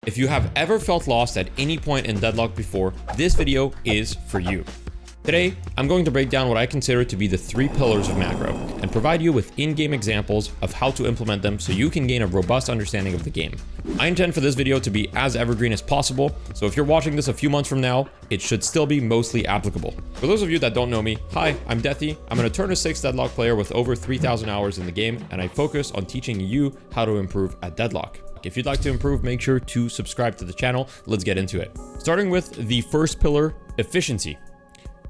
If you have ever felt lost at any point in Deadlock before, this video is for you. Today, I'm going to break down what I consider to be the 3 pillars of macro and provide you with in-game examples of how to implement them so you can gain a robust understanding of the game. I intend for this video to be as evergreen as possible, so if you're watching this a few months from now, it should still be mostly applicable. For those of you that don't know me, hi, I'm Deathy. I'm an Eternal 6 Deadlock player with over 3,000 hours in the game, and I focus on teaching you how to improve at Deadlock. If you'd like to improve, make sure to subscribe to the channel. Let's get into it. Starting with the first pillar, efficiency.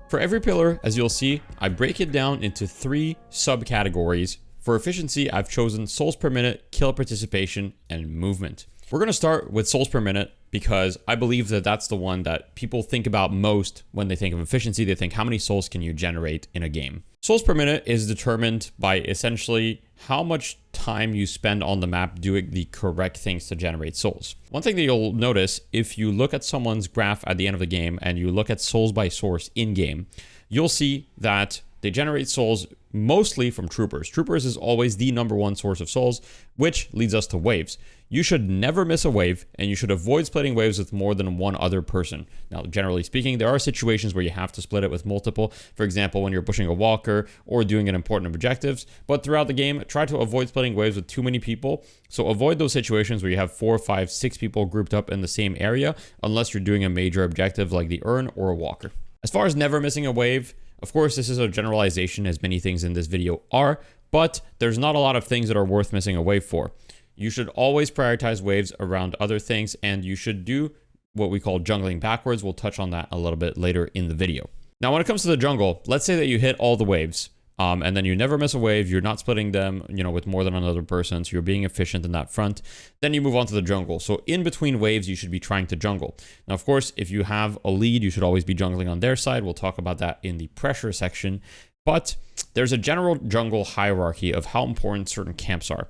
For every pillar, as you'll see, I break it down into 3 subcategories. For efficiency, I've chosen souls per minute, kill participation, and movement. We're going to start with souls per minute because I believe that that's the one that people think about most when they think of efficiency. They think, how many souls can you generate in a game? Souls per minute is determined by essentially how much time you spend on the map doing the correct things to generate souls. One thing that you'll notice if you look at someone's graph at the end of the game and you look at souls by source in game, you'll see that they generate souls mostly from troopers. Troopers is always the #1 source of souls, which leads us to waves. You should never miss a wave, and you should avoid splitting waves with more than one other person. Now, generally speaking, there are situations where you have to split it with multiple. For example, when you're pushing a walker or doing an important objectives. But throughout the game, try to avoid splitting waves with too many people. So avoid those situations where you have 4, 5, 6 people grouped up in the same area, unless you're doing a major objective like the urn or a walker. As far as never missing a wave, of course, this is a generalization, as many things in this video are, but there's not a lot of things that are worth missing a wave for. You should always prioritize waves around other things, and you should do what we call jungling backwards. We'll touch on that a little bit later in the video. Now, when it comes to the jungle, let's say that you hit all the waves, and then you never miss a wave. You're not splitting them, with more than another person, so you're being efficient in that front. Then you move on to the jungle. So in between waves, you should be trying to jungle. Now, of course, if you have a lead, you should always be jungling on their side. We'll talk about that in the pressure section. But there's a general jungle hierarchy of how important certain camps are.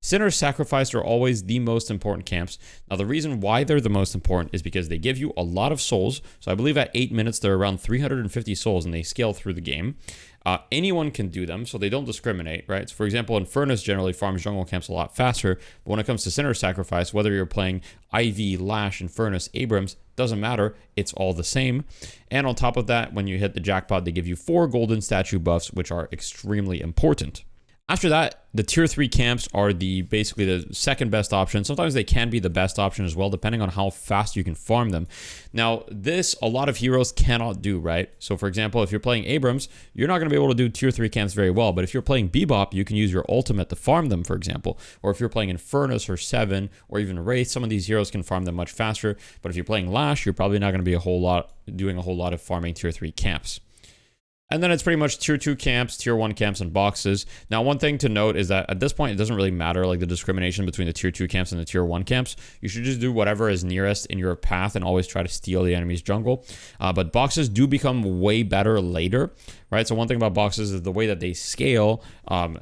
Sinners Sacrificed are always the most important camps. Now, the reason why they're the most important is because they give you a lot of souls. So I believe at 8 minutes, they're around 350 souls, and they scale through the game. Anyone can do them, so they don't discriminate, right? So for example, Infernus generally farms jungle camps a lot faster, but when it comes to Sinner's Sacrifice, whether you're playing IV, Lash, Infernus, Abrams, doesn't matter, it's all the same. And on top of that, when you hit the jackpot, they give you 4 golden statue buffs, which are extremely important. After that, the tier 3 camps are basically the second best option. Sometimes they can be the best option as well, depending on how fast you can farm them. Now, this, a lot of heroes cannot do, right? So for example, if you're playing Abrams, you're not going to be able to do tier 3 camps very well. But if you're playing Bebop, you can use your ultimate to farm them, for example. Or if you're playing Infernus or 7 or even Wraith, some of these heroes can farm them much faster. But if you're playing Lash, you're probably not going to be doing a whole lot of farming tier 3 camps. And then it's pretty much tier 2 camps, tier 1 camps, and boxes. Now, one thing to note is that at this point, it doesn't really matter like the discrimination between the tier 2 camps and the tier 1 camps. You should just do whatever is nearest in your path and always try to steal the enemy's jungle. But boxes do become way better later, right? So one thing about boxes is the way that they scale.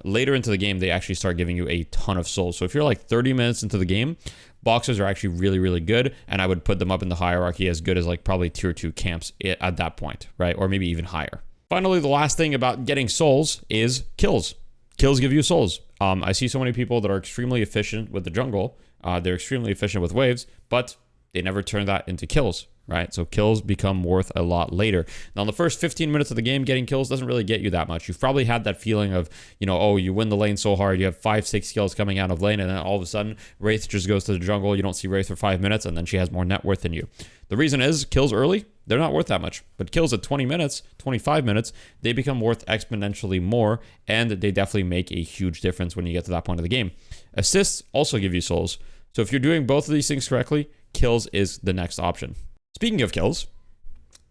Later into the game, they actually start giving you a ton of souls. So if you're like 30 minutes into the game, boxes are actually really, really good. And I would put them up in the hierarchy as good as like probably tier 2 camps at that point, right? Or maybe even higher. Finally, the last thing about getting souls is kills. Kills give you souls. I see so many people that are extremely efficient with the jungle. They're extremely efficient with waves, but they never turn that into kills, right? So kills become worth a lot later. Now, in the first 15 minutes of the game, getting kills doesn't really get you that much. You've probably had that feeling of, oh, you win the lane so hard, you have 5, 6 kills coming out of lane, and then all of a sudden, Wraith just goes to the jungle, you don't see Wraith for 5 minutes, and then she has more net worth than you. The reason is, kills early, they're not worth that much. But kills at 20 minutes, 25 minutes, they become worth exponentially more, and they definitely make a huge difference when you get to that point of the game. Assists also give you souls. So if you're doing both of these things correctly, kills is the next option. Speaking of kills,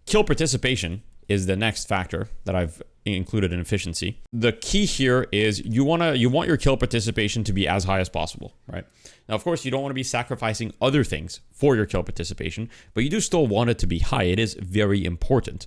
kill participation is the next factor that I've included in efficiency. The key here is you want your kill participation to be as high as possible, right? Now, of course, you don't want to be sacrificing other things for your kill participation, but you do still want it to be high. It is very important.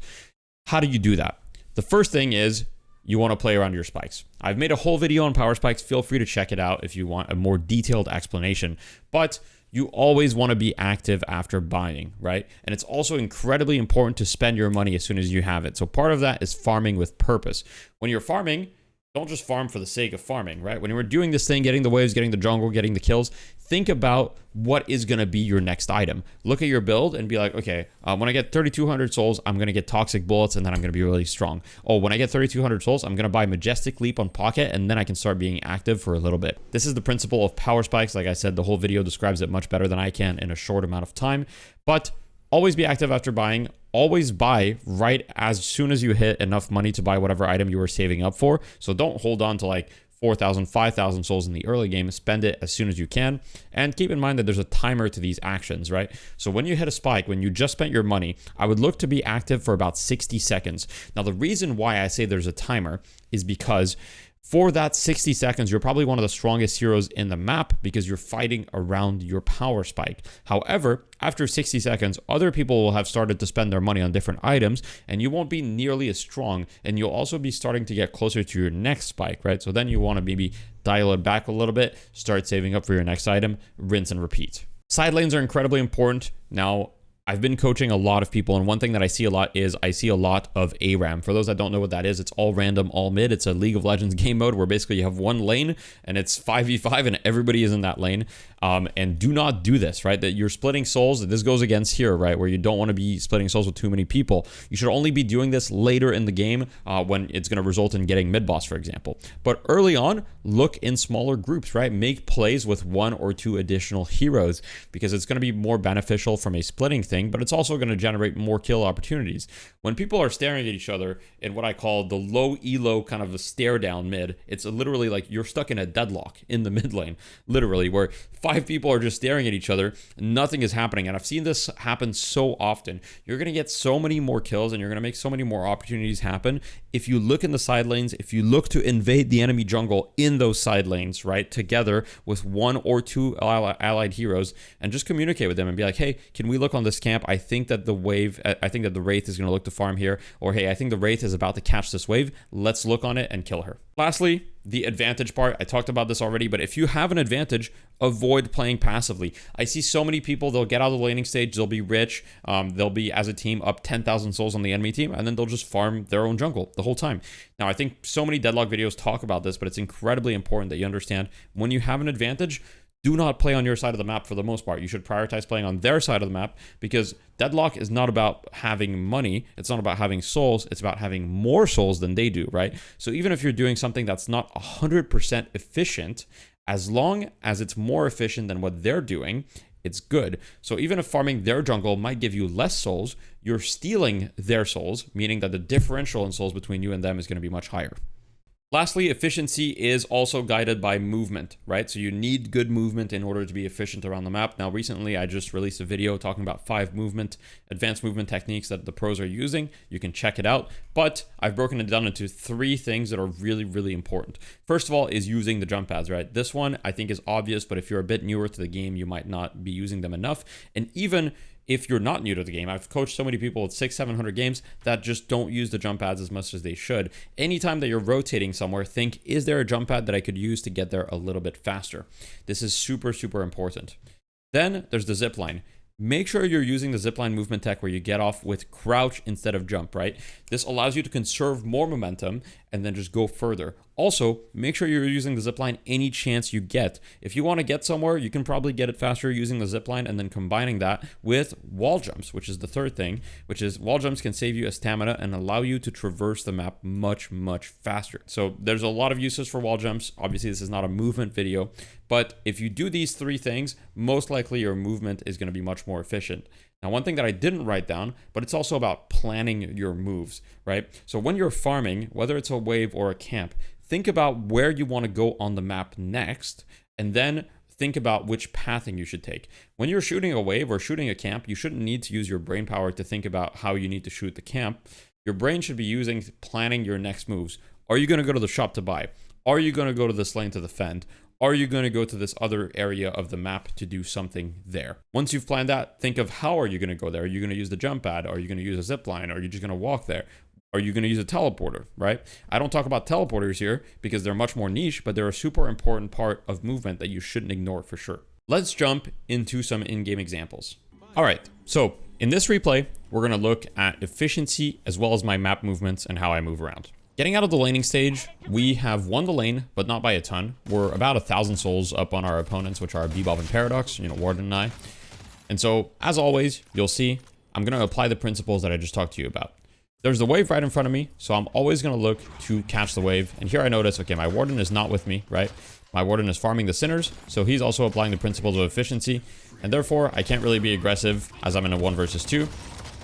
How do you do that? The first thing is you want to play around your spikes. I've made a whole video on power spikes. Feel free to check it out if you want a more detailed explanation, but you always want to be active after buying, right? And it's also incredibly important to spend your money as soon as you have it. So part of that is farming with purpose. When you're farming, don't just farm for the sake of farming, right? When you're doing this thing, getting the waves, getting the jungle, getting the kills, think about what is going to be your next item. Look at your build and be like, okay, when I get 3,200 souls, I'm going to get toxic bullets and then I'm going to be really strong. Oh, when I get 3,200 souls, I'm going to buy majestic leap on pocket and then I can start being active for a little bit. This is the principle of power spikes. Like I said, the whole video describes it much better than I can in a short amount of time, but always be active after buying. Always buy right as soon as you hit enough money to buy whatever item you were saving up for. So don't hold on to like 4,000, 5,000 souls in the early game. Spend it as soon as you can. And keep in mind that there's a timer to these actions, right? So when you hit a spike, when you just spent your money, I would look to be active for about 60 seconds. Now, the reason why I say there's a timer is because for that 60 seconds, you're probably one of the strongest heroes in the map because you're fighting around your power spike. However, after 60 seconds, other people will have started to spend their money on different items and you won't be nearly as strong. And you'll also be starting to get closer to your next spike, right? So then you want to maybe dial it back a little bit, start saving up for your next item, rinse and repeat. Side lanes are incredibly important. Now, I've been coaching a lot of people, and one thing that I see a lot is I see a lot of Abrams. For those that don't know what that is, it's all random, all mid. It's a League of Legends game mode where basically you have one lane and it's 5v5 and everybody is in that lane. And do not do this, right? That you're splitting souls. This goes against here, right? Where you don't want to be splitting souls with too many people. You should only be doing this later in the game when it's going to result in getting mid boss, for example. But early on, look in smaller groups, right? Make plays with 1 or 2 additional heroes because it's going to be more beneficial from a splitting thing, but it's also going to generate more kill opportunities. When people are staring at each other in what I call the low elo kind of a stare down mid, it's literally like you're stuck in a deadlock in the mid lane, literally, where 5 people are just staring at each other, nothing is happening. And I've seen this happen so often. You're going to get so many more kills and you're going to make so many more opportunities happen if you look in the side lanes, if you look to invade the enemy jungle in those side lanes, right, together with 1 or 2 allied heroes, and just communicate with them and be like, hey, can we look on this camp? I think that the Wraith is going to look to farm here, or hey, I think the Wraith is about to catch this wave. Let's look on it and kill her. Lastly, the advantage part. I talked about this already, but if you have an advantage, avoid playing passively. I see so many people, they'll get out of the laning stage, they'll be rich, they'll be as a team up 10,000 souls on the enemy team, and then they'll just farm their own jungle the whole time. Now, I think so many Deadlock videos talk about this, but it's incredibly important that you understand when you have an advantage, do not play on your side of the map for the most part. You should prioritize playing on their side of the map because Deadlock is not about having money. It's not about having souls. It's about having more souls than they do, right? So even if you're doing something that's not 100% efficient, as long as it's more efficient than what they're doing, it's good. So even if farming their jungle might give you less souls, you're stealing their souls, meaning that the differential in souls between you and them is going to be much higher. Lastly, efficiency is also guided by movement, right? So you need good movement in order to be efficient around the map. Now, recently, I just released a video talking about 5 advanced movement techniques that the pros are using. You can check it out, but I've broken it down into 3 things that are really, really important. First of all is using the jump pads, right? This one I think is obvious, but if you're a bit newer to the game, you might not be using them enough. And even if you're not new to the game, I've coached so many people with 600-700 games that just don't use the jump pads as much as they should. Anytime that you're rotating somewhere, think, is there a jump pad that I could use to get there a little bit faster? This is super, super important. Then there's the zipline. Make sure you're using the zipline movement tech where you get off with crouch instead of jump, right? This allows you to conserve more momentum and then just go further. Also, make sure you're using the zipline any chance you get. If you want to get somewhere, you can probably get it faster using the zipline and then combining that with wall jumps, which is the third thing, which is wall jumps can save you a stamina and allow you to traverse the map much, much faster. So there's a lot of uses for wall jumps. Obviously, this is not a movement video, but if you do these 3 things, most likely your movement is going to be much more efficient. Now, one thing that I didn't write down, but it's also about planning your moves, right? So when you're farming, whether it's a wave or a camp, think about where you want to go on the map next, and then think about which pathing you should take. When you're shooting a wave or shooting a camp, you shouldn't need to use your brain power to think about how you need to shoot the camp. Your brain should be using planning your next moves. Are you going to go to the shop to buy? Are you going to go to this lane to defend? Are you going to go to this other area of the map to do something there? Once you've planned that, think of how are you going to go there? Are you going to use the jump pad? Are you going to use a zip line? Are you just going to walk there? Are you going to use a teleporter, right? I don't talk about teleporters here because they're much more niche, but they're a super important part of movement that you shouldn't ignore for sure. Let's jump into some in-game examples. All right, so in this replay, we're going to look at efficiency as well as my map movements and how I move around. Getting out of the laning stage, we have won the lane, but not by a ton. We're about 1,000 souls up on our opponents, which are Bebop and Paradox, you know, Warden and I. And so, as always, you'll see, I'm going to apply the principles that I just talked to you about. There's the wave right in front of me, so I'm always going to look to catch the wave. And here I notice, okay, my Warden is not with me, right? My Warden is farming the Sinners, so he's also applying the principles of efficiency. And therefore, I can't really be aggressive as I'm in a 1 versus 2.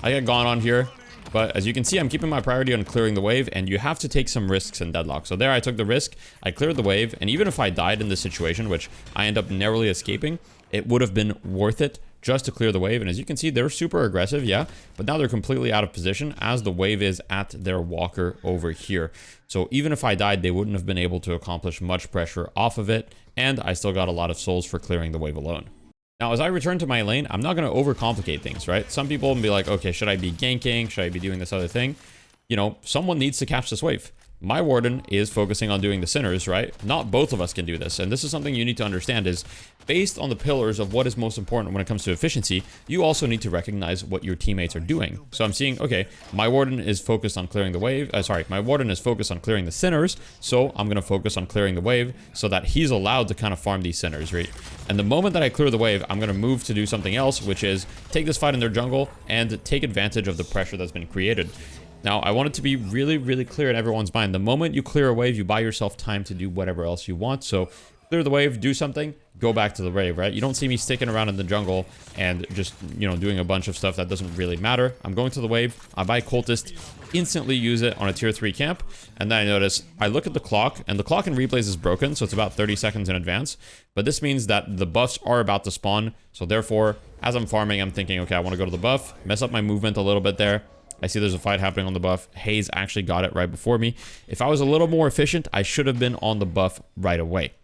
I get gone on here. But as you can see, I'm keeping my priority on clearing the wave, and you have to take some risks in Deadlock. So there I took the risk, I cleared the wave, and even if I died in this situation, which I end up narrowly escaping, it would have been worth it just to clear the wave. And as you can see, they're super aggressive, yeah, but now they're completely out of position as the wave is at their walker over here. So even if I died, they wouldn't have been able to accomplish much pressure off of it, and I still got a lot of souls for clearing the wave alone. Now, as I return to my lane, I'm not going to overcomplicate things, right? Some people will be like, okay, should I be ganking? Should I be doing this other thing? You know, someone needs to catch this wave. My Warden is focusing on doing the Sinners, right? Not both of us can do this. And this is something you need to understand is based on the pillars of what is most important when it comes to efficiency, you also need to recognize what your teammates are doing. So I'm seeing, okay, my Warden is focused on clearing the wave. My Warden is focused on clearing the Sinners. So I'm going to focus on clearing the wave so that he's allowed to kind of farm these Sinners, right? And the moment that I clear the wave, I'm going to move to do something else, which is take this fight in their jungle and take advantage of the pressure that's been created. Now, I want it to be really, really clear in everyone's mind. The moment you clear a wave, you buy yourself time to do whatever else you want. So clear the wave, do something, go back to the wave, right? You don't see me sticking around in the jungle and just, you know, doing a bunch of stuff that doesn't really matter. I'm going to the wave, I buy Cultist, instantly use it on a tier 3 camp, and then I notice, I look at the clock, and the clock in replays is broken, so it's about 30 seconds in advance. But this means that the buffs are about to spawn, so therefore, as I'm farming, I'm thinking, okay, I want to go to the buff, mess up my movement a little bit there. I see there's a fight happening on the buff. Hayes actually got it right before me. If I was a little more efficient, I should have been on the buff right away.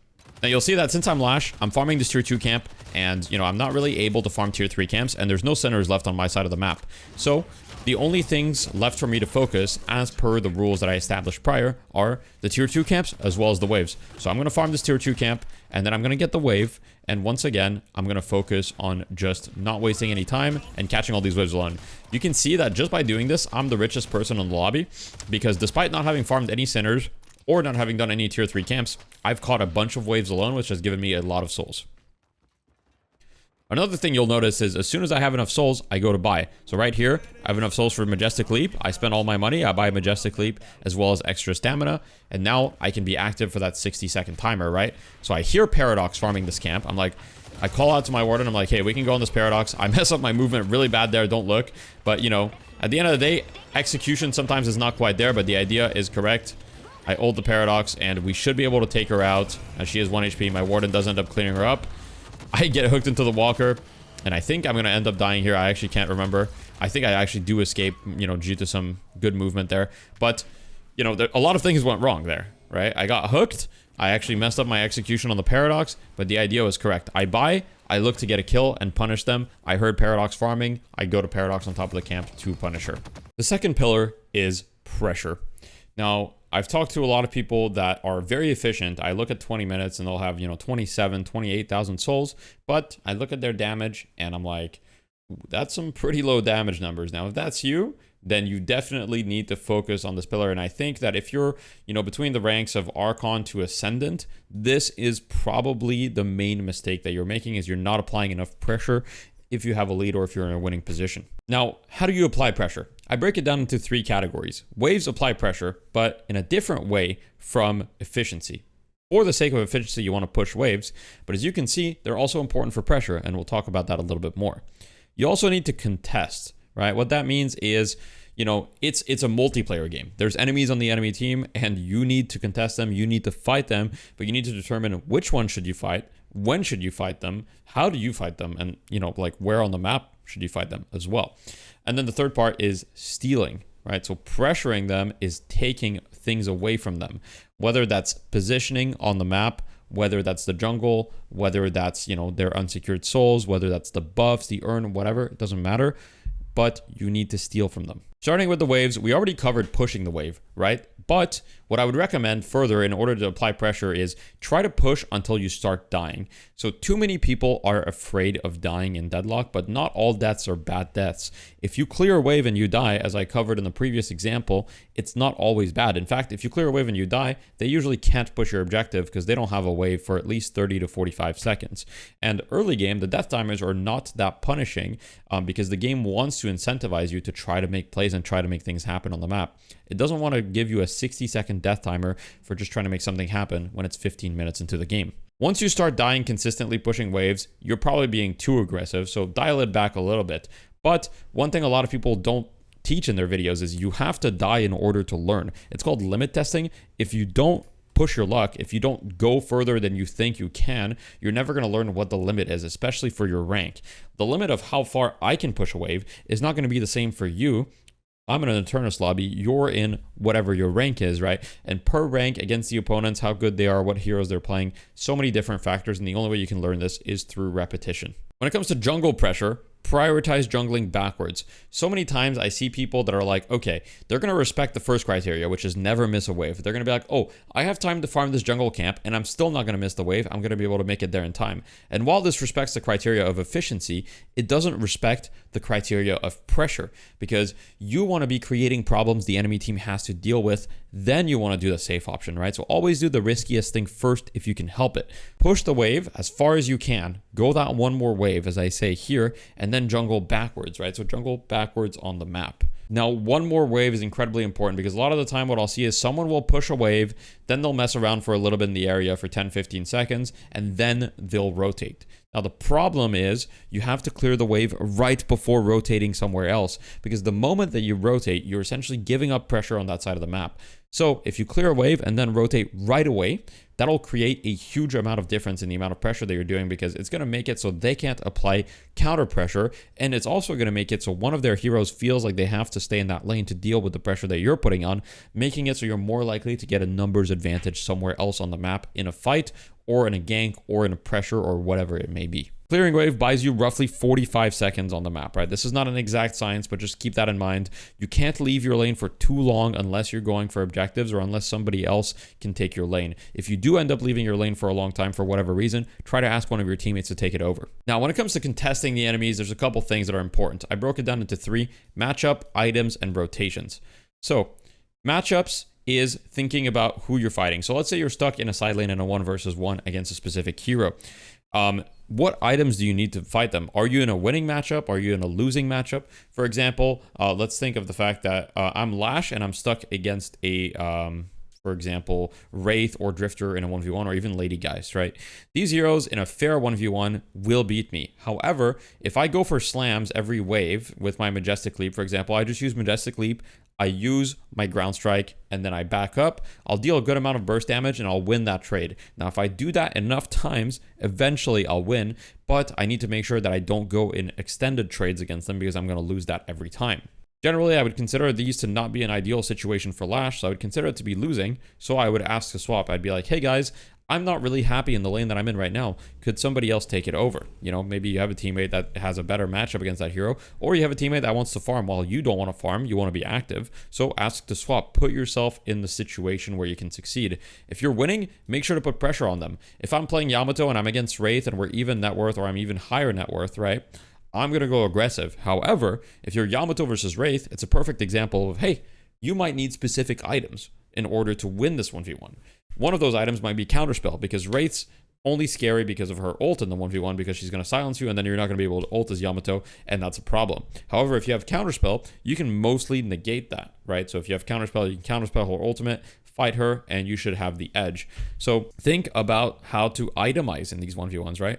Now you'll see that since I'm Lash, I'm farming this tier 2 camp, and you know, I'm not really able to farm tier 3 camps, and there's no Sinners left on my side of the map. So the only things left for me to focus, as per the rules that I established prior, are the tier 2 camps as well as the waves. So I'm going to farm this tier 2 camp, and then I'm going to get the wave, and once again, I'm going to focus on just not wasting any time and catching all these waves alone. You can see that just by doing this, I'm the richest person in the lobby, because despite not having farmed any Sinners, or not having done any tier 3 camps, I've caught a bunch of waves alone, which has given me a lot of souls. Another thing you'll notice is as soon as I have enough souls, I go to buy. So right here, I have enough souls for Majestic Leap. I spend all my money, I buy Majestic Leap as well as extra stamina. And now I can be active for that 60-second timer, right? So I hear Paradox farming this camp. I'm like, I call out to my Warden. I'm like, hey, we can go on this Paradox. I mess up my movement really bad there, don't look. But you know, at the end of the day, execution sometimes is not quite there, but the idea is correct. I ult the Paradox and we should be able to take her out as she is 1 HP. My Warden does end up clearing her up. I get hooked into the walker, and I think I'm going to end up dying here. I actually can't remember. I think I actually do escape, you know, due to some good movement there. But, you know, a lot of things went wrong there, right? I got hooked. I actually messed up my execution on the Paradox, but the idea was correct. I buy, I look to get a kill and punish them. I heard Paradox farming. I go to Paradox on top of the camp to punish her. The second pillar is pressure. Now, I've talked to a lot of people that are very efficient. I look at 20 minutes and they'll have, you know, 27, 28,000 souls. But I look at their damage and I'm like, that's some pretty low damage numbers. Now, if that's you, then you definitely need to focus on this pillar. And I think that if you're, you know, between the ranks of Archon to Ascendant, this is probably the main mistake that you're making is you're not applying enough pressure if you have a lead or if you're in a winning position. Now, how do you apply pressure? I break it down into 3 categories. Waves apply pressure, but in a different way from efficiency. For the sake of efficiency, you want to push waves, but as you can see, they're also important for pressure, and we'll talk about that a little bit more. You also need to contest, right? What that means is, you know, it's a multiplayer game. There's enemies on the enemy team, and you need to contest them, you need to fight them, but you need to determine which one should you fight, when should you fight them, how do you fight them, and, you know, like where on the map should you fight them as well. And then the third part is stealing, right? So pressuring them is taking things away from them, whether that's positioning on the map, whether that's the jungle, whether that's, you know, their unsecured souls, whether that's the buffs, the urn, whatever, it doesn't matter, but you need to steal from them. Starting with the waves, we already covered pushing the wave, right? But What I would recommend further in order to apply pressure is try to push until you start dying. So too many people are afraid of dying in Deadlock, but not all deaths are bad deaths. If you clear a wave and you die, as I covered in the previous example, it's not always bad. In fact, if you clear a wave and you die, they usually can't push your objective because they don't have a wave for at least 30 to 45 seconds. And early game, the death timers are not that punishing because the game wants to incentivize you to try to make plays and try to make things happen on the map. It doesn't want to give you a 60-second death timer for just trying to make something happen when it's 15 minutes into the game. Once you start dying consistently pushing waves, you're probably being too aggressive, so dial it back a little bit. But one thing a lot of people don't teach in their videos is you have to die in order to learn. It's called limit testing. If you don't push your luck, if you don't go further than you think you can, you're never going to learn what the limit is, especially for your rank. The limit of how far I can push a wave is not going to be the same for you. I'm in an Eternus lobby, you're in whatever your rank is, right? And per rank against the opponents, how good they are, what heroes they're playing, so many different factors, and the only way you can learn this is through repetition. When it comes to jungle pressure, prioritize jungling backwards. So many times I see people that are like, okay, they're going to respect the first criteria, which is never miss a wave. They're going to be like, oh, I have time to farm this jungle camp and I'm still not going to miss the wave. I'm going to be able to make it there in time. And while this respects the criteria of efficiency, it doesn't respect the criteria of pressure, because you want to be creating problems the enemy team has to deal with. Then you want to do the safe option, right? So always do the riskiest thing first if you can help it. Push the wave as far as you can. Go that one more wave, as I say here, and then jungle backwards, right? So jungle backwards on the map. Now, one more wave is incredibly important because a lot of the time what I'll see is someone will push a wave, then they'll mess around for a little bit in the area for 10-15 seconds, and then they'll rotate. Now, the problem is you have to clear the wave right before rotating somewhere else, because the moment that you rotate, you're essentially giving up pressure on that side of the map. So if you clear a wave and then rotate right away, that'll create a huge amount of difference in the amount of pressure that you're doing, because it's going to make it so they can't apply counter pressure. And it's also going to make it so one of their heroes feels like they have to stay in that lane to deal with the pressure that you're putting on, making it so you're more likely to get a numbers advantage somewhere else on the map in a fight or in a gank or in a pressure or whatever it may be. Clearing wave buys you roughly 45 seconds on the map, right? This is not an exact science, but just keep that in mind. You can't leave your lane for too long unless you're going for objectives or unless somebody else can take your lane. If you do end up leaving your lane for a long time for whatever reason, try to ask one of your teammates to take it over. Now, when it comes to contesting the enemies, there's a couple things that are important. I broke it down into 3: matchup, items, and rotations. So matchups is thinking about who you're fighting. So let's say you're stuck in a side lane in a 1 versus 1 against a specific hero. What items do you need to fight them? Are you in a winning matchup? Are you in a losing matchup? For example, let's think of the fact that I'm Lash and I'm stuck against a, for example, Wraith or Drifter in a 1v1, or even Lady Geist, right? These heroes in a fair 1v1 will beat me. However, if I go for slams every wave with my Majestic Leap, for example, I just use Majestic Leap, I use my ground strike, and then I back up, I'll deal a good amount of burst damage and I'll win that trade. Now, if I do that enough times, eventually I'll win, but I need to make sure that I don't go in extended trades against them, because I'm going to lose that every time. Generally, I would consider these to not be an ideal situation for Lash, so I would consider it to be losing, so I would ask to swap. I'd be like, hey guys, I'm not really happy in the lane that I'm in right now. Could somebody else take it over? You know, maybe you have a teammate that has a better matchup against that hero, or you have a teammate that wants to farm while you don't want to farm, you want to be active. So ask to swap. Put yourself in the situation where you can succeed. If you're winning, make sure to put pressure on them. If I'm playing Yamato and I'm against Wraith and we're even net worth, or I'm even higher net worth, right? I'm going to go aggressive. However, if you're Yamato versus Wraith, it's a perfect example of, hey, you might need specific items in order to win this 1v1. One of those items might be Counterspell, because Wraith's only scary because of her ult in the 1v1, because she's going to silence you and then you're not going to be able to ult as Yamato, and that's a problem. However, if you have Counterspell, you can mostly negate that, right? So if you have Counterspell, you can Counterspell her ultimate, fight her, and you should have the edge. So think about how to itemize in these 1v1s, right?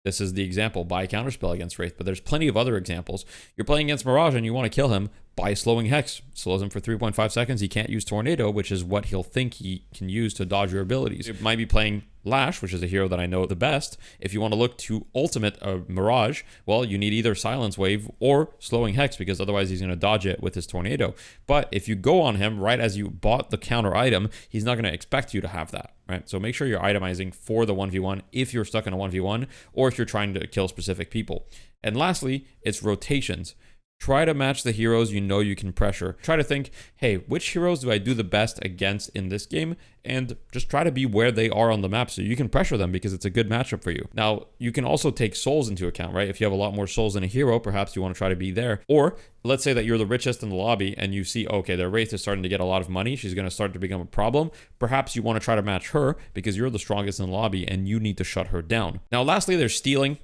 This is the example, buy Counterspell against Wraith, but there's plenty of other examples. You're playing against Mirage and you want to kill him, buy Slowing Hex. Slows him for 3.5 seconds. He can't use Tornado, which is what he'll think he can use to dodge your abilities. You might be playing Lash, which is a hero that I know the best. If you want to look to ultimate Mirage, well, you need either Silence Wave or Slowing Hex, because otherwise he's going to dodge it with his Tornado. But if you go on him right as you bought the counter item, he's not going to expect you to have that, right? So make sure you're itemizing for the 1v1 if you're stuck in a 1v1, or if you're trying to kill specific people. And lastly, it's rotations. Try to match the heroes you know you can pressure. Try to think, hey, which heroes do I do the best against in this game? And just try to be where they are on the map so you can pressure them because it's a good matchup for you. Now, you can also take souls into account, right? If you have a lot more souls than a hero, perhaps you want to try to be there. Or let's say that you're the richest in the lobby and you see, okay, their Wraith is starting to get a lot of money. She's going to start to become a problem. Perhaps you want to try to match her because you're the strongest in the lobby and you need to shut her down. Now, lastly, there's stealing.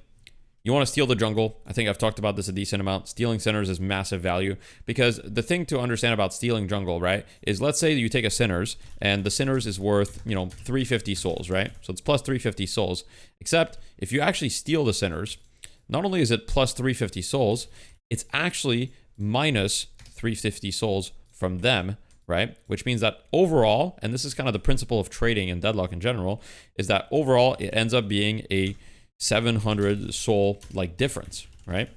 You want to steal the jungle. I think I've talked about this a decent amount. Stealing Sinners is massive value because the thing to understand about stealing jungle, right, is let's say you take a Sinners and the Sinners is worth, 350 souls, right? So it's plus 350 souls. Except if you actually steal the Sinners, not only is it plus 350 souls, it's actually minus 350 souls from them, right? Which means that overall, and this is kind of the principle of trading and Deadlock in general, is that overall it ends up being a 700 soul like difference, right?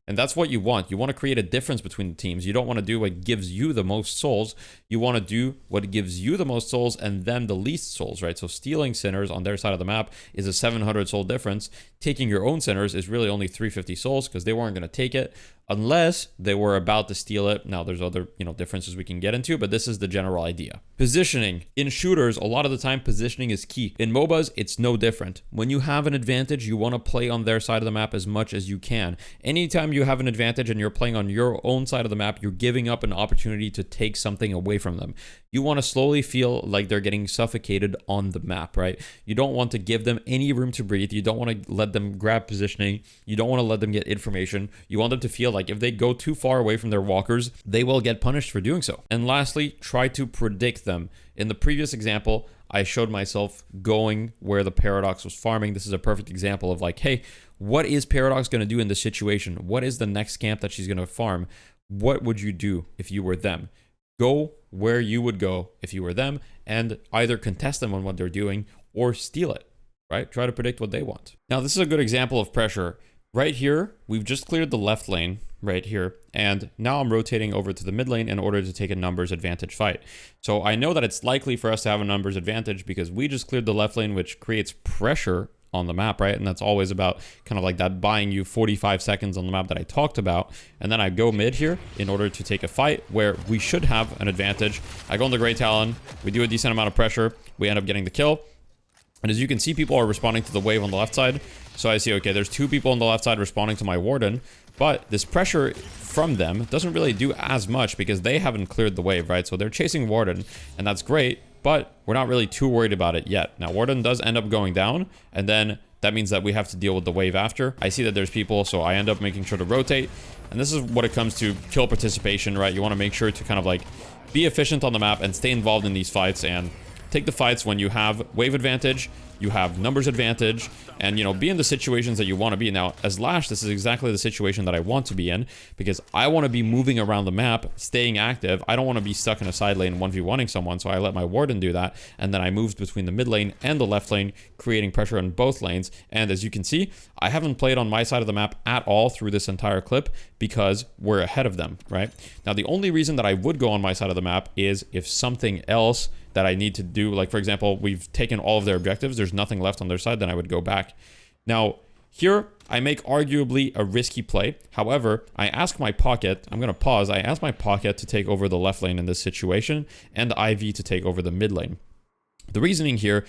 And that's what you want. You want to create a difference between the teams. You don't want to do what gives you the most souls. You want to do what gives you the most souls and then the least souls, right? So stealing Sinners on their side of the map is a 700 soul difference. Taking your own Sinners is really only 350 souls because they weren't going to take it unless they were about to steal it. Now there's other, differences we can get into, but this is the general idea. Positioning. In shooters, a lot of the time positioning is key. In MOBAs, it's no different. When you have an advantage, you want to play on their side of the map as much as you can. Anytime you have an advantage and you're playing on your own side of the map, you're giving up an opportunity to take something away from them. You want to slowly feel like they're getting suffocated on the map, right? You don't want to give them any room to breathe. You don't want to let them grab positioning. You don't want to let them get information. You want them to feel like if they go too far away from their walkers, they will get punished for doing so. And lastly, try to predict them. In the previous example, I showed myself going where the Paradox was farming. This is a perfect example of like, hey, what is Paradox going to do in this situation? What is the next camp that she's going to farm? What would you do if you were them? Go where you would go if you were them and either contest them on what they're doing or steal it, right? Try to predict what they want. Now, this is a good example of pressure. Right here, we've just cleared the left lane right here. And now I'm rotating over to the mid lane in order to take a numbers advantage fight. So I know that it's likely for us to have a numbers advantage because we just cleared the left lane, which creates pressure on the map, right? And that's always about kind of like that buying you 45 seconds on the map that I talked about. And then I go mid here in order to take a fight where we should have an advantage. I go on the Great Talon. We do a decent amount of pressure. We end up getting the kill. And as you can see, people are responding to the wave on the left side. So I see, okay, there's two people on the left side responding to my Warden. But this pressure from them doesn't really do as much because they haven't cleared the wave, right? So they're chasing Warden, and that's great. But we're not really too worried about it yet. Now, Warden does end up going down, and then that means that we have to deal with the wave after. I see that there's people, so I end up making sure to rotate. And this is what it comes to kill participation, right? You want to make sure to kind of like be efficient on the map and stay involved in these fights and take the fights when you have wave advantage, you have numbers advantage, and, be in the situations that you want to be. Now, as Lash, this is exactly the situation that I want to be in because I want to be moving around the map, staying active. I don't want to be stuck in a side lane 1v1ing someone, so I let my Warden do that, and then I moved between the mid lane and the left lane, creating pressure on both lanes. And as you can see, I haven't played on my side of the map at all through this entire clip because we're ahead of them, right? Now, the only reason that I would go on my side of the map is if something else that I need to do, like for example, we've taken all of their objectives, there's nothing left on their side, then I would go back. Now, here, I make arguably a risky play. However, I ask my pocket, I'm going to pause, I ask my pocket to take over the left lane in this situation, and the IV to take over the mid lane. The reasoning here,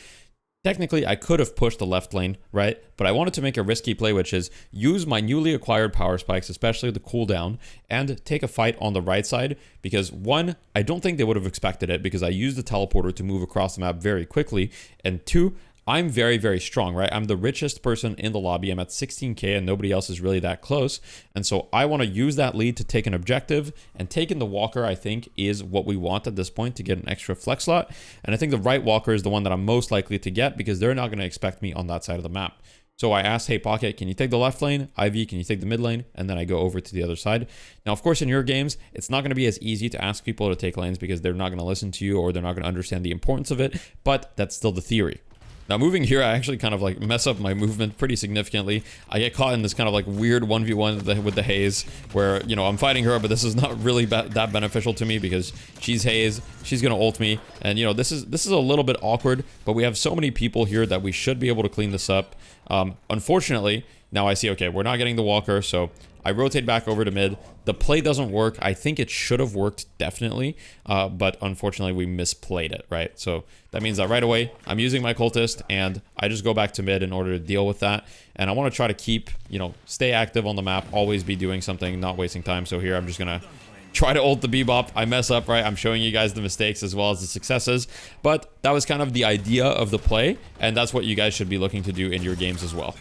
technically, I could have pushed the left lane, right? But I wanted to make a risky play, which is use my newly acquired power spikes, especially the cooldown, and take a fight on the right side. Because one, I don't think they would have expected it because I used the teleporter to move across the map very quickly. And two, I'm very, very strong, right? I'm the richest person in the lobby. I'm at 16k and nobody else is really that close. And so I want to use that lead to take an objective, and taking the walker, I think, is what we want at this point to get an extra flex slot. And I think the right walker is the one that I'm most likely to get because they're not going to expect me on that side of the map. So I asked, hey, Pocket, can you take the left lane? IV, can you take the mid lane? And then I go over to the other side. Now, of course, in your games, it's not going to be as easy to ask people to take lanes because they're not going to listen to you or they're not going to understand the importance of it. But that's still the theory. Now, moving here, I actually kind of like mess up my movement pretty significantly. I get caught in this kind of like weird 1v1 with the Haze where, I'm fighting her, but this is not really that beneficial to me because she's Haze, she's going to ult me. And, this is a little bit awkward, but we have so many people here that we should be able to clean this up. Unfortunately, now I see, okay, we're not getting the walker, so I rotate back over to mid. The play doesn't work. I think it should have worked definitely, but unfortunately we misplayed it, right? So that means that right away I'm using my cultist and I just go back to mid in order to deal with that. And I want to try to keep, you know, stay active on the map, always be doing something, not wasting time. So here I'm just going to try to ult the Bebop. I mess up, right? I'm showing you guys the mistakes as well as the successes, but that was kind of the idea of the play, and that's what you guys should be looking to do in your games as well.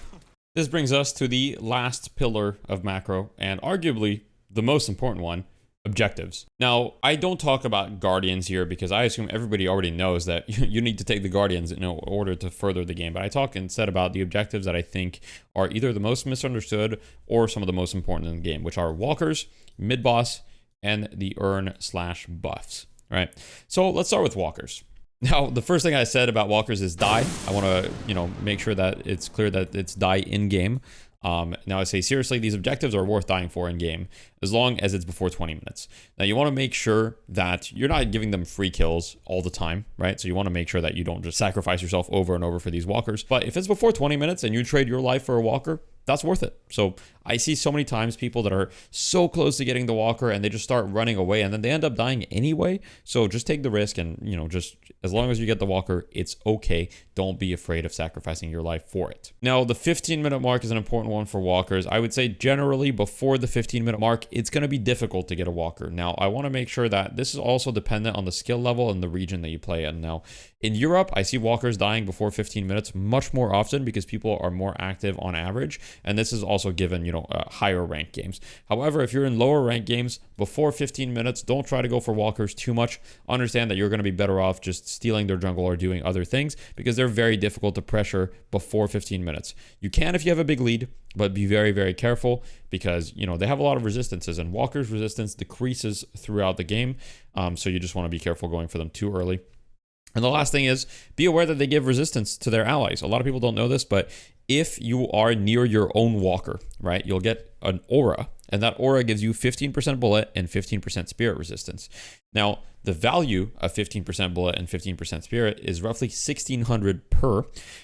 This brings us to the last pillar of macro, and arguably the most important one, objectives. Now, I don't talk about Guardians here because I assume everybody already knows that you need to take the Guardians in order to further the game, but I talk instead about the objectives that I think are either the most misunderstood or some of the most important in the game, which are walkers, mid-boss, and the urn/buffs, right? So let's start with walkers. Now, the first thing I said about walkers is die. I want to, you know, make sure that it's clear that it's die in game. Now I say seriously, these objectives are worth dying for in game as long as it's before 20 minutes. Now you want to make sure that you're not giving them free kills all the time, right? So you want to make sure that you don't just sacrifice yourself over and over for these walkers. But if it's before 20 minutes and you trade your life for a walker, that's worth it. So I see so many times people that are so close to getting the walker and they just start running away and then they end up dying anyway. So just take the risk and, you know, just as long as you get the walker, it's okay. Don't be afraid of sacrificing your life for it. Now, the 15-minute mark is an important one for walkers. I would say generally before the 15-minute mark, it's going to be difficult to get a walker. Now, I want to make sure that this is also dependent on the skill level and the region that you play in. Now, in Europe, I see walkers dying before 15 minutes much more often because people are more active on average. And this is also given, you know, higher ranked games. However, if you're in lower ranked games before 15 minutes, don't try to go for walkers too much. Understand that you're going to be better off just stealing their jungle or doing other things because they're very difficult to pressure before 15 minutes. You can if you have a big lead, but be very, very careful because, you know, they have a lot of resistances and walkers resistance decreases throughout the game. So you just want to be careful going for them too early. And the last thing is be aware that they give resistance to their allies. A lot of people don't know this, but if you are near your own walker, right, you'll get an aura, and that aura gives you 15% bullet and 15% spirit resistance. Now, the value of 15% bullet and 15% spirit is roughly 1600 per,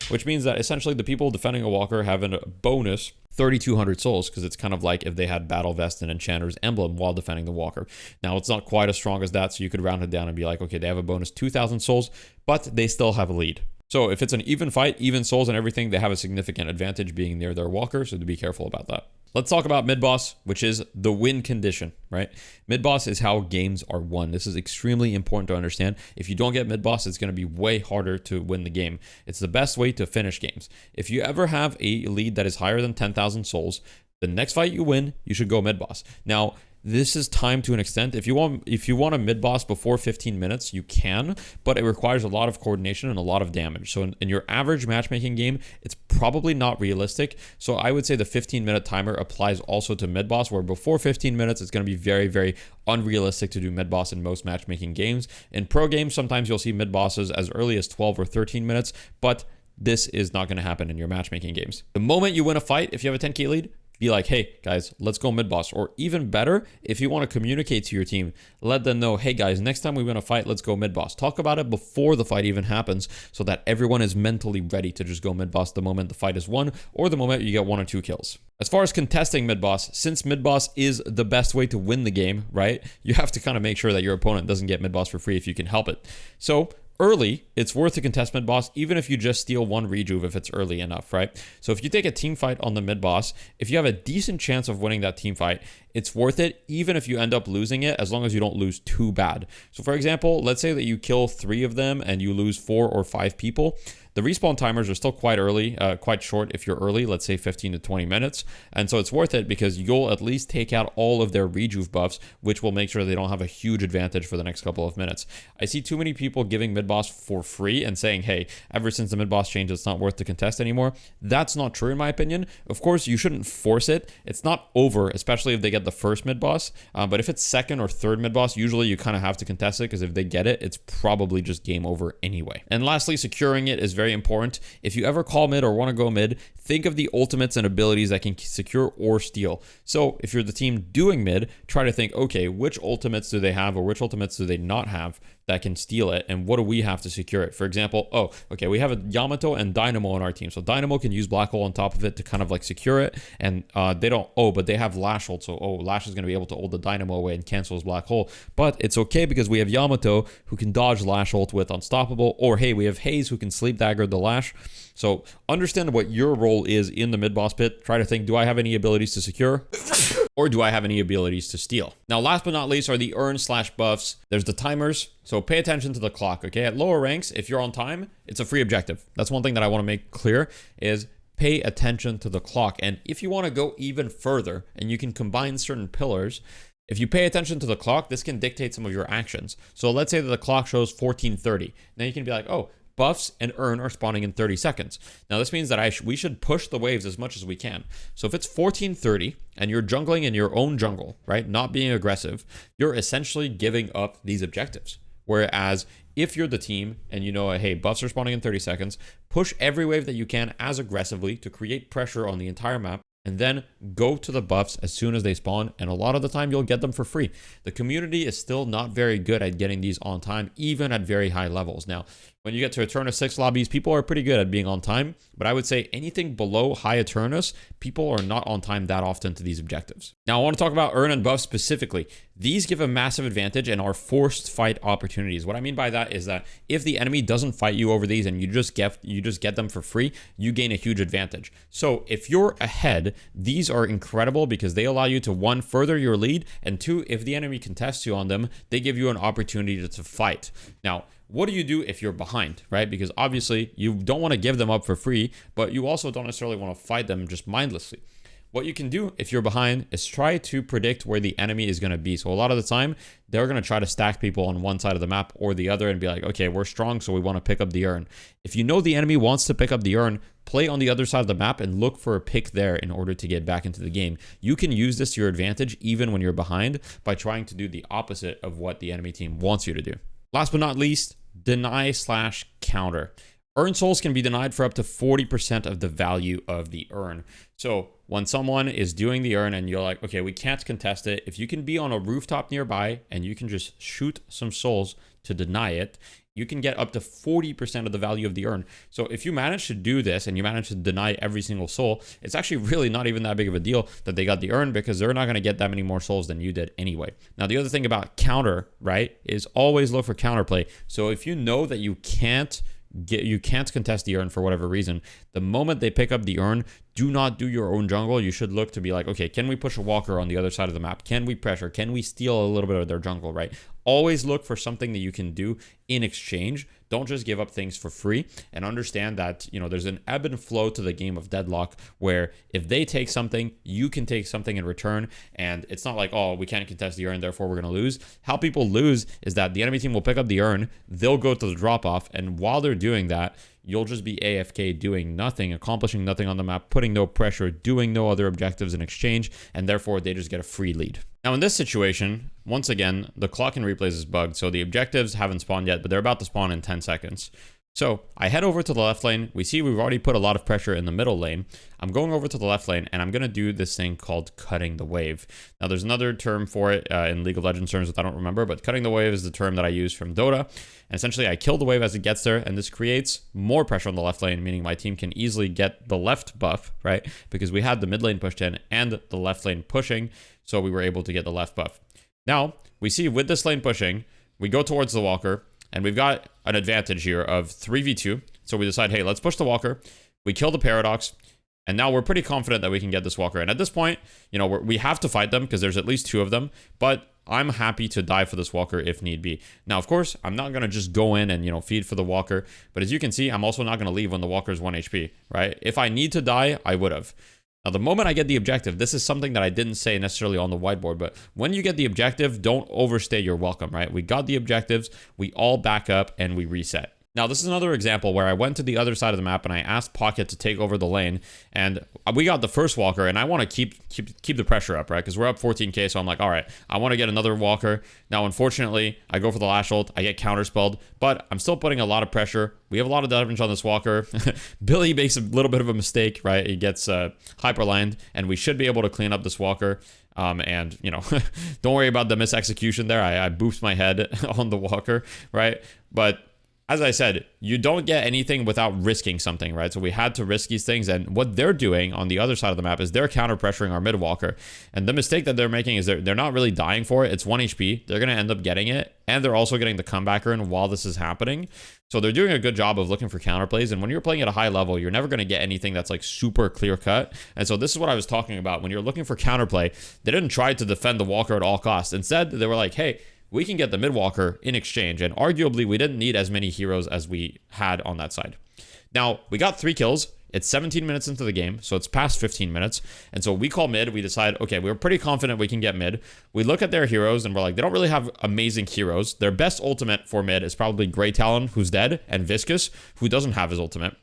which means that essentially the people defending a walker have a bonus 3200 souls because it's kind of like if they had battle vest and enchanter's emblem while defending the walker. Now, it's not quite as strong as that, so you could round it down and be like, okay, they have a bonus 2000 souls, but they still have a lead. So if it's an even fight, even souls and everything, they have a significant advantage being near their walker, so to be careful about that. Let's talk about mid-boss, which is the win condition, right? Mid-boss is how games are won. This is extremely important to understand. If you don't get mid-boss, it's going to be way harder to win the game. It's the best way to finish games. If you ever have a lead that is higher than 10,000 souls, the next fight you win, you should go mid-boss. Now, this is timed to an extent. If you want a mid-boss before 15 minutes, you can, but it requires a lot of coordination and a lot of damage. So in your average matchmaking game, it's probably not realistic. So I would say the 15-minute timer applies also to mid-boss, where before 15 minutes, it's going to be very, very unrealistic to do mid-boss in most matchmaking games. In pro games, sometimes you'll see mid-bosses as early as 12 or 13 minutes, but this is not going to happen in your matchmaking games. The moment you win a fight, if you have a 10k lead, be like, hey guys, let's go mid-boss. Or even better, if you want to communicate to your team, let them know, hey guys, next time we win a fight, let's go mid-boss. Talk about it before the fight even happens so that everyone is mentally ready to just go mid-boss the moment the fight is won or the moment you get 1 or 2 kills. As far as contesting mid-boss, since mid-boss is the best way to win the game, right? You have to kind of make sure that your opponent doesn't get mid-boss for free if you can help it. So early, it's worth to contest mid-boss, even if you just steal 1 rejuve if it's early enough, right? So if you take a team fight on the mid-boss, if you have a decent chance of winning that team fight, it's worth it, even if you end up losing it, as long as you don't lose too bad. So for example, let's say that you kill 3 of them and you lose 4 or 5 people. The respawn timers are still quite early, quite short if you're early, let's say 15 to 20 minutes. And so it's worth it because you'll at least take out all of their rejuve buffs, which will make sure they don't have a huge advantage for the next couple of minutes. I see too many people giving mid-boss for free and saying, hey, ever since the mid-boss change, it's not worth the contest anymore. That's not true in my opinion. Of course, you shouldn't force it. It's not over, especially if they get the first mid-boss. But if it's second or third mid-boss, usually you kind of have to contest it because if they get it, it's probably just game over anyway. And lastly, securing it is very important. If you ever call mid or want to go mid, think of the ultimates and abilities that can secure or steal. So if you're the team doing mid, try to think, okay, which ultimates do they have or which ultimates do they not have that can steal it, and what do we have to secure it? For example, oh, okay, we have a Yamato and Dynamo on our team. So Dynamo can use Black Hole on top of it to kind of like secure it, and they don't, but they have Lash hold, so Lash is going to be able to hold the Dynamo away and cancel his Black Hole. But it's okay because we have Yamato who can dodge Lash ult with Unstoppable, or hey, we have Haze who can sleep dagger the Lash. So understand what your role is in the mid-boss pit. Try to think, do I have any abilities to secure? Or do I have any abilities to steal? Now, last but not least are the earn/buffs. There's the timers. So pay attention to the clock, okay? At lower ranks, if you're on time, it's a free objective. That's one thing that I want to make clear is pay attention to the clock. And if you want to go even further and you can combine certain pillars, if you pay attention to the clock, this can dictate some of your actions. So let's say that the clock shows 14:30. Now you can be like, oh, buffs and earn are spawning in 30 seconds. Now this means that we should push the waves as much as we can. So if it's 14:30 and you're jungling in your own jungle, right, not being aggressive, you're essentially giving up these objectives. Whereas if you're the team and you know, hey, buffs are spawning in 30 seconds, push every wave that you can as aggressively to create pressure on the entire map, and then go to the buffs as soon as they spawn, and a lot of the time you'll get them for free. The community is still not very good at getting these on time, even at very high levels. Now, when you get to Eternus 6 lobbies, people are pretty good at being on time, but I would say anything below high Eternus, people are not on time that often to these objectives. Now, I want to talk about earn and buff specifically. These give a massive advantage and are forced fight opportunities. What I mean by that is that if the enemy doesn't fight you over these and you just get them for free, you gain a huge advantage. So if you're ahead, these are incredible because they allow you to, one, further your lead, and two, if the enemy contests you on them, they give you an opportunity to fight. Now, what do you do if you're behind, right? Because obviously you don't want to give them up for free, but you also don't necessarily want to fight them just mindlessly. What you can do if you're behind is try to predict where the enemy is going to be. So a lot of the time, they're going to try to stack people on one side of the map or the other and be like, okay, we're strong, so we want to pick up the urn. If you know the enemy wants to pick up the urn, play on the other side of the map and look for a pick there in order to get back into the game. You can use this to your advantage even when you're behind by trying to do the opposite of what the enemy team wants you to do. Last but not least, deny/counter. Earn souls can be denied for up to 40% of the value of the urn. So when someone is doing the urn and you're like, okay, we can't contest it, if you can be on a rooftop nearby and you can just shoot some souls to deny it, you can get up to 40% of the value of the urn. So if you manage to do this and you manage to deny every single soul, it's actually really not even that big of a deal that they got the urn because they're not going to get that many more souls than you did anyway. Now, the other thing about counter, right, is always look for counterplay. So if you know that you can't contest the urn for whatever reason, the moment they pick up the urn, do not do your own jungle. You should look to be like, okay, can we push a walker on the other side of the map? Can we pressure? Can we steal a little bit of their jungle, right? Always look for something that you can do in exchange. Don't just give up things for free, and understand that, you know, there's an ebb and flow to the game of Deadlock where if they take something, you can take something in return. And it's not like, oh, we can't contest the urn, therefore we're going to lose. How people lose is that the enemy team will pick up the urn, they'll go to the drop off, and while they're doing that, you'll just be AFK doing nothing, accomplishing nothing on the map, putting no pressure, doing no other objectives in exchange, and therefore they just get a free lead. Now in this situation, once again, the clock in replays is bugged, so the objectives haven't spawned yet, but they're about to spawn in 10 seconds. So I head over to the left lane. We see we've already put a lot of pressure in the middle lane. I'm going over to the left lane and I'm going to do this thing called cutting the wave. Now there's another term for it in League of Legends terms that I don't remember, but cutting the wave is the term that I use from Dota. And essentially I kill the wave as it gets there, and this creates more pressure on the left lane, meaning my team can easily get the left buff, right? Because we had the mid lane pushed in and the left lane pushing, so we were able to get the left buff. Now we see with this lane pushing, we go towards the walker, and we've got an advantage here of 3v2. So we decide, hey, let's push the walker. We kill the paradox. And now we're pretty confident that we can get this walker. And at this point, you know, we have to fight them because there's at least 2 of them. But I'm happy to die for this walker if need be. Now, of course, I'm not going to just go in and, you know, feed for the walker. But as you can see, I'm also not going to leave when the walker is 1 HP, right? If I need to die, I would have. Now, the moment I get the objective, this is something that I didn't say necessarily on the whiteboard, but when you get the objective, don't overstay your welcome, right? We got the objectives, we all back up, and we reset. Now, this is another example where I went to the other side of the map and I asked Pocket to take over the lane, and we got the first walker, and I want to keep the pressure up, right? Because we're up 14k, so I'm like, all right, I want to get another walker. Now, unfortunately, I go for the Lash ult, I get counterspelled, but I'm still putting a lot of pressure. We have a lot of damage on this walker. Billy makes a little bit of a mistake, right? He gets hyperlined, and we should be able to clean up this walker. And, you know, don't worry about the misexecution there. I booped my head on the walker, right? But as I said, you don't get anything without risking something, right? So we had to risk these things. And what they're doing on the other side of the map is they're counter pressuring our mid walker. And the mistake that they're making is they're not really dying for it. It's 1 HP. They're going to end up getting it. And they're also getting the comebacker in while this is happening. So they're doing a good job of looking for counter plays. And when you're playing at a high level, you're never going to get anything that's like super clear cut. And so this is what I was talking about. When you're looking for counter play, they didn't try to defend the walker at all costs. Instead, they were like, hey, we can get the mid walker in exchange. And arguably, we didn't need as many heroes as we had on that side. Now, we got 3 kills. It's 17 minutes into the game, so it's past 15 minutes. And so we call mid. We decide, okay, we're pretty confident we can get mid. We look at their heroes, and we're like, they don't really have amazing heroes. Their best ultimate for mid is probably Grey Talon, who's dead, and Viscous, who doesn't have his ultimate.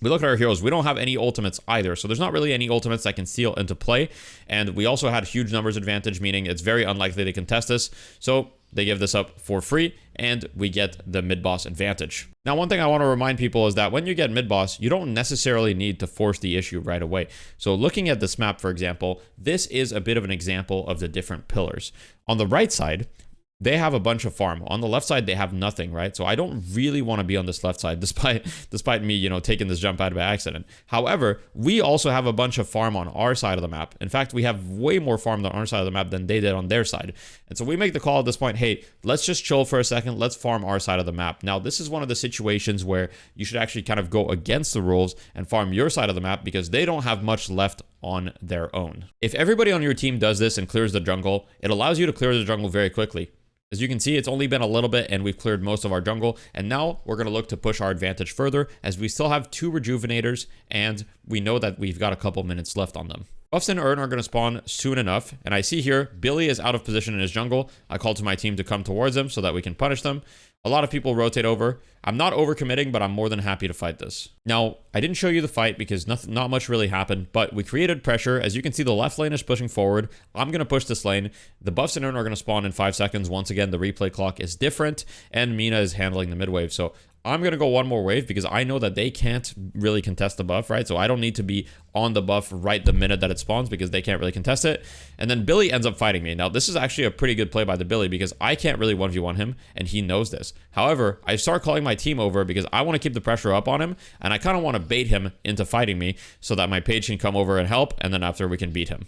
We look at our heroes. We don't have any ultimates either. So there's not really any ultimates that can steal into play. And we also had huge numbers advantage, meaning it's very unlikely they contest this. So they give this up for free, and we get the mid-boss advantage. Now, one thing I want to remind people is that when you get mid-boss, you don't necessarily need to force the issue right away. So looking at this map, for example, this is a bit of an example of the different pillars. On the right side, they have a bunch of farm. On the left side, they have nothing, right? So I don't really want to be on this left side, despite me, you know, taking this jump out by accident. However, we also have a bunch of farm on our side of the map. In fact, we have way more farm on our side of the map than they did on their side. And so we make the call at this point, hey, let's just chill for a second. Let's farm our side of the map. Now, this is one of the situations where you should actually kind of go against the rules and farm your side of the map because they don't have much left on their own. If everybody on your team does this and clears the jungle, it allows you to clear the jungle very quickly. As you can see, it's only been a little bit and we've cleared most of our jungle. And now we're going to look to push our advantage further as we still have 2 rejuvenators and we know that we've got a couple minutes left on them. Buffs and Urn are going to spawn soon enough. And I see here, Billy is out of position in his jungle. I call to my team to come towards him so that we can punish them. A lot of people rotate over. I'm not overcommitting, but I'm more than happy to fight this. Now, I didn't show you the fight because not much really happened, but we created pressure. As you can see, the left lane is pushing forward. I'm going to push this lane. The buffs and Urn are going to spawn in 5 seconds. Once again, the replay clock is different, and Mina is handling the mid wave. So I'm going to go one more wave because I know that they can't really contest the buff, right? So I don't need to be on the buff right the minute that it spawns because they can't really contest it. And then Billy ends up fighting me. Now, this is actually a pretty good play by the Billy because I can't really 1v1 him, and he knows this. However, I start calling my team over because I want to keep the pressure up on him, and I kind of want to bait him into fighting me so that my page can come over and help, and then after we can beat him.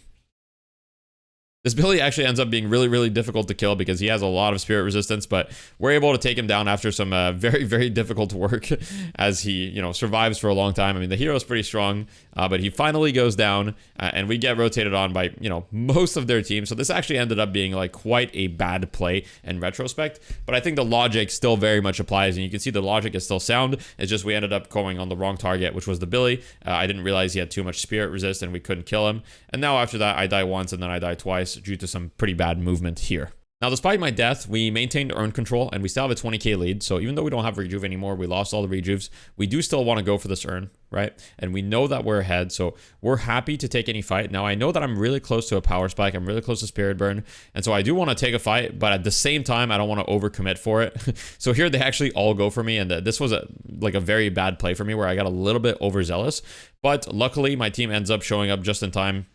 This Billy actually ends up being really, really difficult to kill because he has a lot of spirit resistance, but we're able to take him down after some very, very difficult work as he, you know, survives for a long time. I mean, the hero's pretty strong, but he finally goes down and we get rotated on by, you know, most of their team. So this actually ended up being like quite a bad play in retrospect, but I think the logic still very much applies, and you can see the logic is still sound. It's just we ended up going on the wrong target, which was the Billy. I didn't realize he had too much spirit resist and we couldn't kill him. And now after that, I die once and then I die twice due to some pretty bad movement here. Now, despite my death, we maintained Urn control and we still have a 20k lead. So even though we don't have rejuve anymore, we lost all the rejuves, we do still want to go for this Urn, right? And we know that we're ahead, so we're happy to take any fight. Now, I know that I'm really close to a power spike. I'm really close to Spirit Burn. And so I do want to take a fight, but at the same time, I don't want to overcommit for it. So here they actually all go for me. And this was like a very bad play for me where I got a little bit overzealous. But luckily, my team ends up showing up just in time.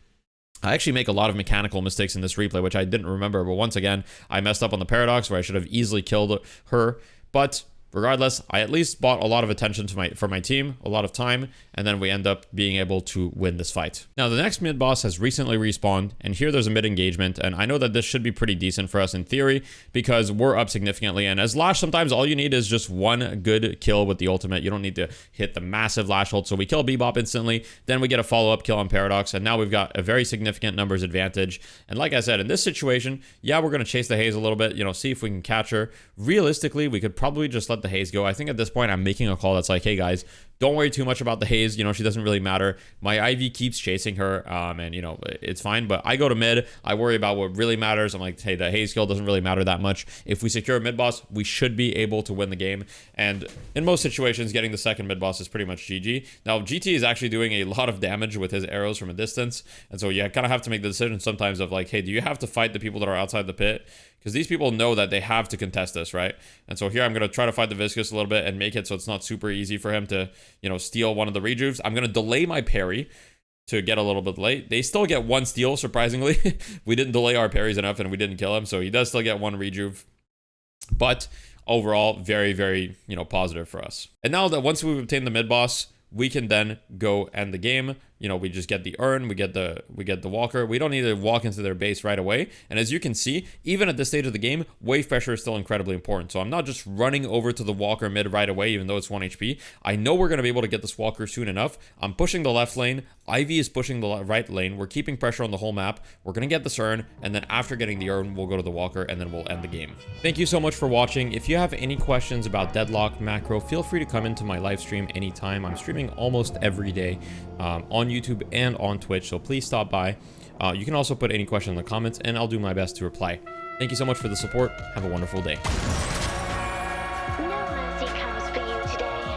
I actually make a lot of mechanical mistakes in this replay, which I didn't remember. But once again, I messed up on the Paradox where I should have easily killed her. But regardless, I at least bought a lot of attention to for my team, a lot of time, and then we end up being able to win this fight. Now, the next mid boss has recently respawned, and here there's a mid engagement, and I know that this should be pretty decent for us in theory because we're up significantly, and as Lash, sometimes all you need is just one good kill with the ultimate. You don't need to hit the massive Lash ult, so we kill Bebop instantly, then we get a follow-up kill on Paradox, and now we've got a very significant numbers advantage. And like I said, in this situation, yeah, we're going to chase the Haze a little bit, you know, see if we can catch her. Realistically, we could probably just let the Haze go. I think at this point, I'm making a call that's like, hey guys, don't worry too much about the Haze. You know, she doesn't really matter. My IV keeps chasing her, and, you know, it's fine. But I go to mid. I worry about what really matters. I'm like, hey, the Haze kill doesn't really matter that much. If we secure a mid boss, we should be able to win the game. And in most situations, getting the second mid boss is pretty much GG. Now, GT is actually doing a lot of damage with his arrows from a distance. And so you kind of have to make the decision sometimes of like, hey, do you have to fight the people that are outside the pit? Because these people know that they have to contest this, right? And so here I'm going to try to fight the Viscous a little bit and make it so it's not super easy for him to, you know, steal one of the rejuves. I'm going to delay my parry. to get a little bit late. They still get 1 steal, surprisingly. We didn't delay our parries enough and we didn't kill him, so he does still get 1 rejuve. But overall, very, very, positive for us. And now that once we've obtained the mid boss, we can then go end the game. We just get the urn, we get the walker. We don't need to walk into their base right away. And as you can see, even at this stage of the game, wave pressure is still incredibly important. So I'm not just running over to the walker mid right away, even though it's 1 HP. I know we're going to be able to get this walker soon enough. I'm pushing the left lane. Ivy is pushing the right lane. We're keeping pressure on the whole map. We're going to get this urn. And then after getting the urn, we'll go to the walker and then we'll end the game. Thank you so much for watching. If you have any questions about Deadlock macro, feel free to come into my live stream anytime. I'm streaming almost every day on YouTube and on Twitch, so please stop by. You can also put any question in the comments and I'll do my best to reply. Thank you so much for the support. Have a wonderful day. No mercy comes for you today.